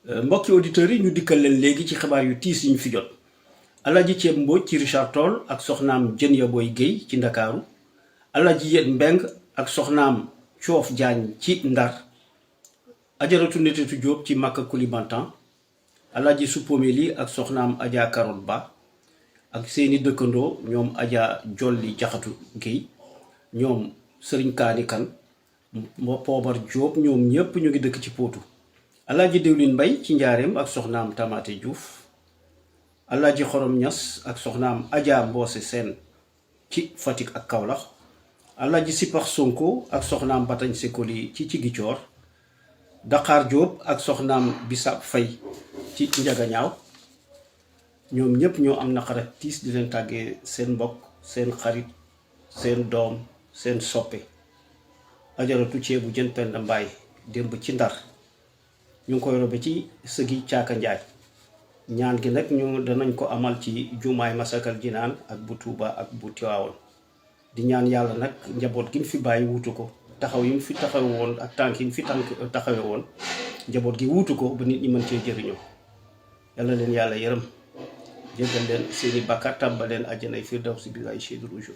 mbokki auditeurs yi ñu dikkal leen léegi ci xibaar yu tiis yi ñu fi jot. Alaaji Ceeb Mbóoj ci Richard Toll ak soxnaam Jën Ya Boy Guèye ci Ndakaaru. Alaaji Yet Mbeng ak soxnaam Coof Jaañ ci Ndar. Ajaratu Netetu Jóob ci Makka Koulibantang. Alaaji Supomeli ak soxnaam Adja Karot Ba ak seeni dëkkandoo ñoom Adja Jolli Jaxatu Guèye, ñoom Sëriñ Kaani Kan, Poobar Jóob, ñoom ñépp ñu ngi dëkk ci Potou. Alaaji Diwlin Mbay ci Njaareem ak soxnaam Tamate Diouf. Alaaji Xorom Ñas ak soxnaam Adja Mboose Seen ci Fatick ak Kaolack. Alaaji Sipax Sonko ak soxnaam Batañ Sekoli ci Cigicoor. Dakar Jóob ak soxnaam Bisab Fay ci Njagañaaw. ñoom ñépp ñoo am naqar ak tiis di leen tàggee seen mbokk, seen xarit, seen doom, seen soppe Ajaratu Ceebu Jën Penda Mbaay démb ci Ndar. ñu ngi koy robe ci sëgi Caaka Njaay. ñaan gi nag ñu danañ ko amal ci jumaay Masakal Jinaan ak bu Tuuba ak bu Tiwaawoon. di ñaan yàlla nag njaboot gi mu fi bàyyi wuutu ko, taxaw yi mu fi taxawe woon ak tànk yi mu fi taxawe woon, njaboot gi wuutu ko ba nit ñi mën cee jëriñoo. yàlla leen yàlla yërëm, jéggal leen seeni bàkkaar tàbbal leen àjjanay firdawsi bi ay Seydou Rougeau.